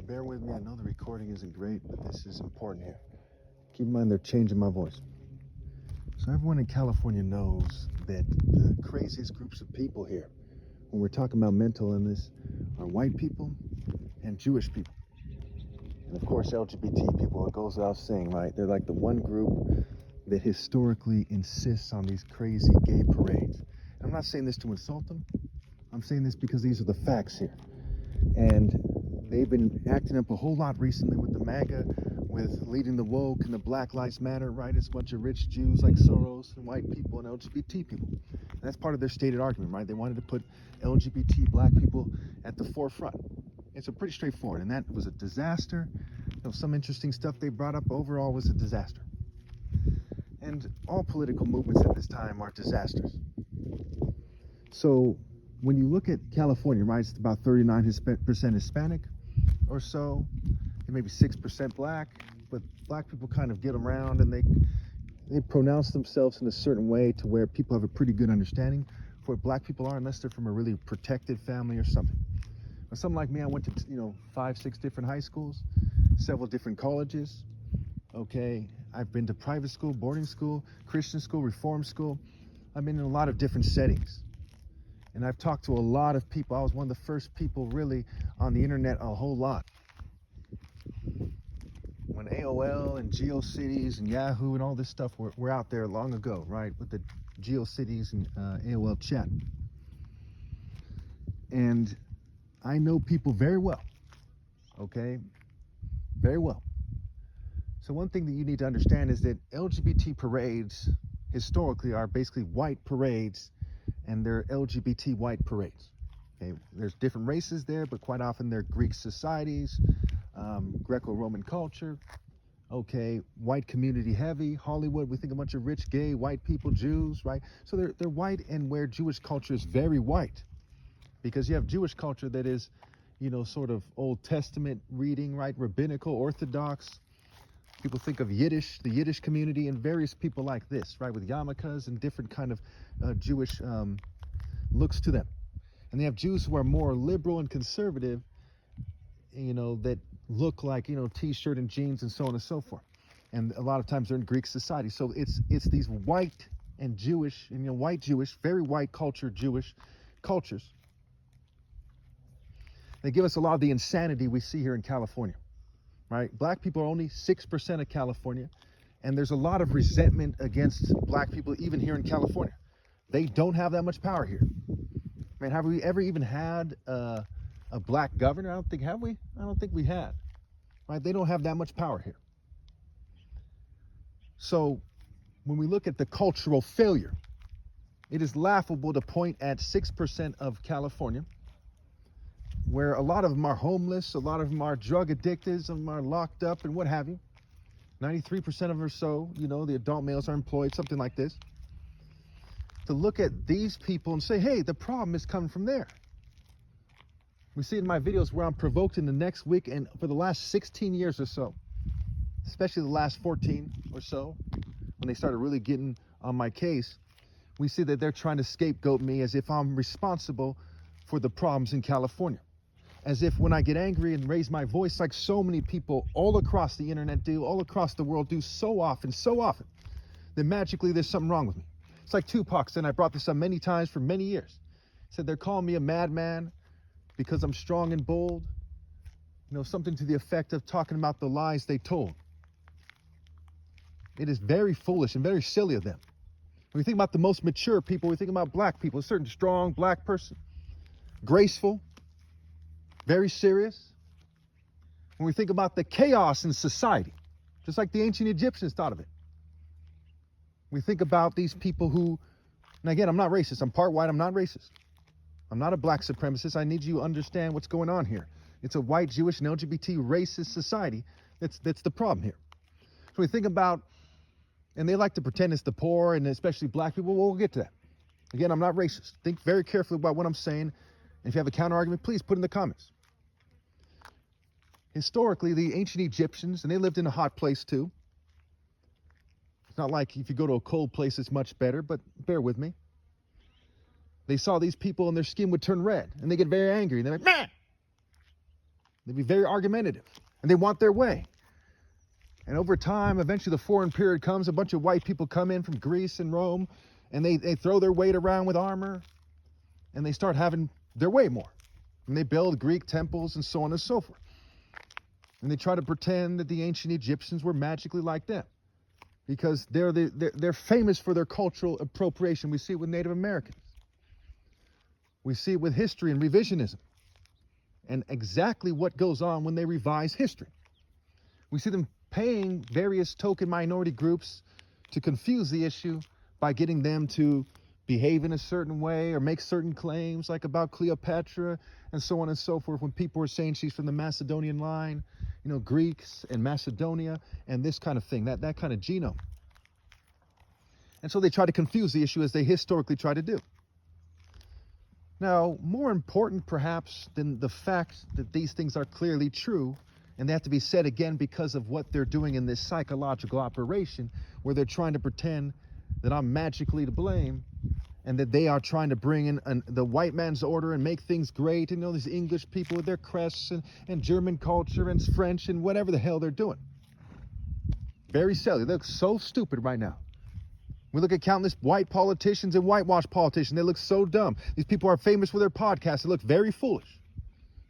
bear with me. I know the recording isn't great, but this is important here. Keep in mind they're changing my voice. So everyone in California knows that the craziest groups of people here, when we're talking about mental illness, are white people and Jewish people. And of course, LGBT people, it goes without saying, right? They're like the one group that historically insists on these crazy gay parades. I'm not saying this to insult them. I'm saying this because these are the facts here. And they've been acting up a whole lot recently with the MAGA, with leading the woke and the Black Lives Matter, right? It's a bunch of rich Jews like Soros and white people and LGBT people. And that's part of their stated argument, right? They wanted to put LGBT black people at the forefront. It's a pretty straightforward, and that was a disaster. You know, some interesting stuff they brought up overall was a disaster. And all political movements at this time are disasters. So when you look at California, right, it's about 39% Hispanic or so, and maybe 6% black, but black people kind of get around and they pronounce themselves in a certain way to where people have a pretty good understanding for what black people are, unless they're from a really protected family or something. But something like me, I went to 5, 6 different high schools, several different colleges. Okay, I've been to private school, boarding school, Christian school, reform school. I've been in a lot of different settings. And I've talked to a lot of people. I was one of the first people really on the internet a whole lot. When AOL and GeoCities and Yahoo and all this stuff were out there long ago, right? With the GeoCities and AOL chat. And I know people very well, okay? Very well. So one thing that you need to understand is that LGBT parades historically are basically white parades, and they're LGBT white parades. Okay, there's different races there, but quite often they're Greek societies, Greco-Roman culture, okay, white community heavy, Hollywood, we think a bunch of rich, gay, white people, Jews, right? So they're white, and where Jewish culture is very white, because you have Jewish culture that is, sort of Old Testament reading, right? Rabbinical, Orthodox. People think of Yiddish, the Yiddish community, and various people like this, right? With yarmulkes and different kind of Jewish looks to them. And they have Jews who are more liberal and conservative, that look like, t-shirt and jeans and so on and so forth. And a lot of times they're in Greek society. So it's these white and Jewish, and white Jewish, very white culture Jewish cultures. They give us a lot of the insanity we see here in California, right? Black people are only 6% of California, and there's a lot of resentment against black people even here in California. They don't have that much power here. Man, have we ever even had a black governor? I don't think we had. Right? They don't have that much power here. So when we look at the cultural failure, it is laughable to point at 6% of California, where a lot of them are homeless, a lot of them are drug addicted, some of them are locked up and what have you. 93% of them or so, the adult males are employed, something like this. To look at these people and say, hey, the problem is coming from there. We see in my videos where I'm provoked in the next week, and for the last 16 years or so, especially the last 14 or so, when they started really getting on my case, we see that they're trying to scapegoat me as if I'm responsible for the problems in California. As if when I get angry and raise my voice, like so many people all across the internet do, all across the world do so often, then magically there's something wrong with me. It's like Tupac said, and I brought this up many times for many years. He said they're calling me a madman because I'm strong and bold. Something to the effect of talking about the lies they told. It is very foolish and very silly of them. When we think about the most mature people, we think about black people, a certain strong black person, graceful, very serious. When we think about the chaos in society, just like the ancient Egyptians thought of it, we think about these people who, and again, I'm not racist. I'm part white. I'm not racist. I'm not a black supremacist. I need you to understand what's going on here. It's a white, Jewish, and LGBT racist society. That's the problem here. So we think about, and they like to pretend it's the poor and especially black people. Well, we'll get to that. Again, I'm not racist. Think very carefully about what I'm saying. And if you have a counter argument, please put in the comments. Historically, the ancient Egyptians, and they lived in a hot place too. It's not like if you go to a cold place, it's much better, but bear with me. They saw these people and their skin would turn red, and they get very angry. And they're like, man! They'd be very argumentative, and they want their way. And over time, eventually the foreign period comes, a bunch of white people come in from Greece and Rome, and they throw their weight around with armor, and they start having their way more. And they build Greek temples and so on and so forth. And they try to pretend that the ancient Egyptians were magically like them, because they're famous for their cultural appropriation. We see it with Native Americans. We see it with history and revisionism, and exactly what goes on when they revise history. We see them paying various token minority groups to confuse the issue by getting them to behave in a certain way or make certain claims, like about Cleopatra and so on and so forth, when people were saying she's from the Macedonian line, Greeks and Macedonia and this kind of thing, that kind of genome. And so they try to confuse the issue, as they historically try to do. Now, more important perhaps than the fact that these things are clearly true, and they have to be said again because of what they're doing in this psychological operation, where they're trying to pretend that I'm magically to blame, and that they are trying to bring in the white man's order and make things great. And these English people with their crests and German culture and French and whatever the hell they're doing. Very silly. They look so stupid right now. We look at countless white politicians and whitewash politicians. They look so dumb. These people are famous for their podcasts. They look very foolish.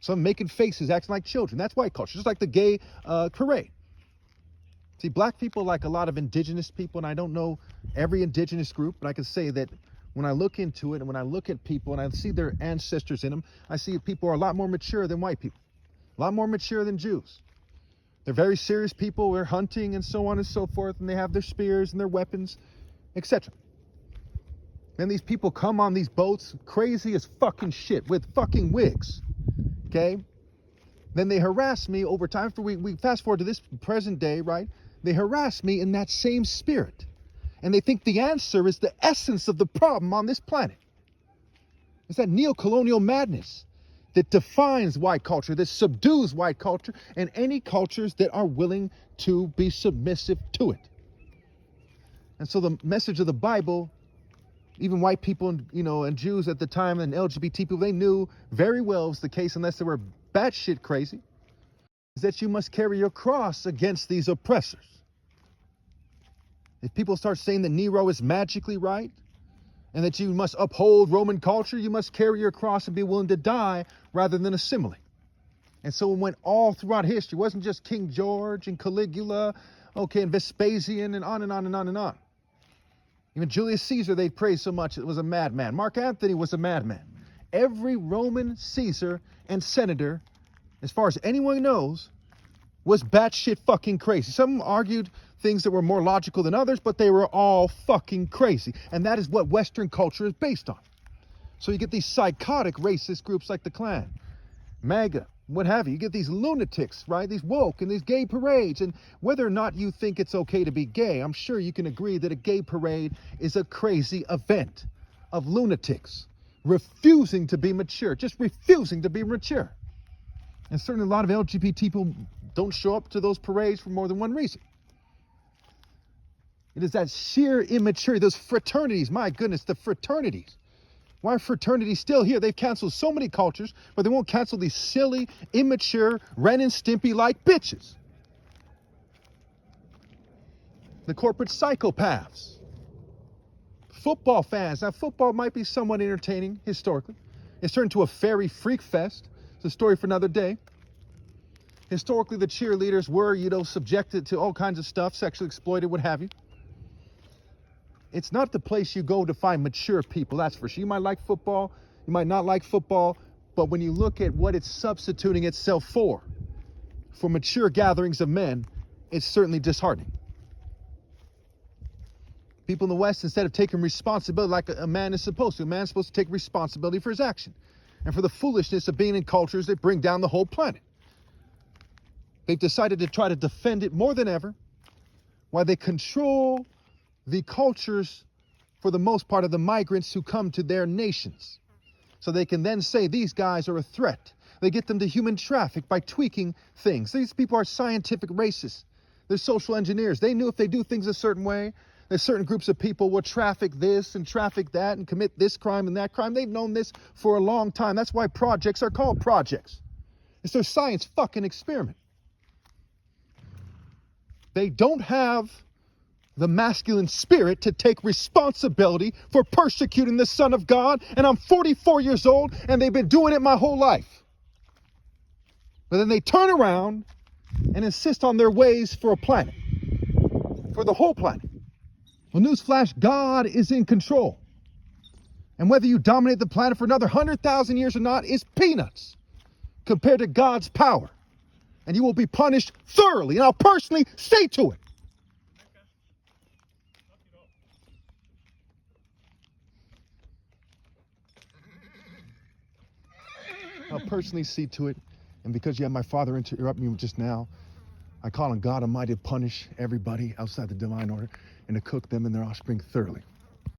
Some making faces, acting like children. That's white culture. Just like the gay parade. See, black people, like a lot of indigenous people, and I don't know every indigenous group, but I can say that when I look into it and when I look at people and I see their ancestors in them, I see people are a lot more mature than white people. A lot more mature than Jews. They're very serious people. They're hunting and so on and so forth, and they have their spears and their weapons, etc. Then these people come on these boats, crazy as fucking shit, with fucking wigs. Okay? Then they harass me over time. We fast forward to this present day, right? They harass me in that same spirit. And they think the answer is the essence of the problem on this planet. It's that neo-colonial madness that defines white culture, that subdues white culture, and any cultures that are willing to be submissive to it. And so the message of the Bible, even white people and Jews at the time and LGBT people, they knew very well was the case, unless they were batshit crazy, is that you must carry your cross against these oppressors. If people start saying that Nero is magically right, and that you must uphold Roman culture, you must carry your cross and be willing to die rather than assimilate. And so it went all throughout history. It wasn't just King George and Caligula, and Vespasian and on and on and on and on. Even Julius Caesar, they praised so much, it was a madman. Mark Antony was a madman. Every Roman Caesar and senator, as far as anyone knows, was batshit fucking crazy. Some argued things that were more logical than others, but they were all fucking crazy. And that is what Western culture is based on. So you get these psychotic racist groups like the Klan, MAGA, what have you. You get these lunatics, right? These woke and these gay parades. And whether or not you think it's okay to be gay, I'm sure you can agree that a gay parade is a crazy event of lunatics refusing to be mature, just refusing to be mature. And certainly a lot of LGBT people don't show up to those parades for more than one reason. It is that sheer immaturity, those fraternities, my goodness, the fraternities. Why are fraternities still here? They've canceled so many cultures, but they won't cancel these silly, immature, Ren and Stimpy-like bitches. The corporate psychopaths. Football fans. Now, football might be somewhat entertaining historically. It's turned into a fairy freak fest. It's a story for another day. Historically, the cheerleaders were, subjected to all kinds of stuff, sexually exploited, what have you. It's not the place you go to find mature people, that's for sure. You might like football, you might not like football, but when you look at what it's substituting itself for mature gatherings of men, it's certainly disheartening. People in the West, instead of taking responsibility like a man is supposed to, a man's supposed to take responsibility for his action and for the foolishness of being in cultures that bring down the whole planet. They've decided to try to defend it more than ever, while they control the cultures, for the most part, of the migrants who come to their nations. So they can then say these guys are a threat. They get them to human traffic by tweaking things. These people are scientific racists. They're social engineers. They knew if they do things a certain way, that certain groups of people will traffic this and traffic that and commit this crime and that crime. They've known this for a long time. That's why projects are called projects. It's their science fucking experiment. They don't have the masculine spirit to take responsibility for persecuting the Son of God. And I'm 44 years old, and they've been doing it my whole life. But then they turn around and insist on their ways for a planet, for the whole planet. Well, newsflash, God is in control. And whether you dominate the planet for another 100,000 years or not is peanuts compared to God's power. And you will be punished thoroughly, and I'll personally see to it. I'll personally see to it. And because you had my father interrupt me just now, I call on God Almighty to punish everybody outside the divine order and to cook them and their offspring thoroughly.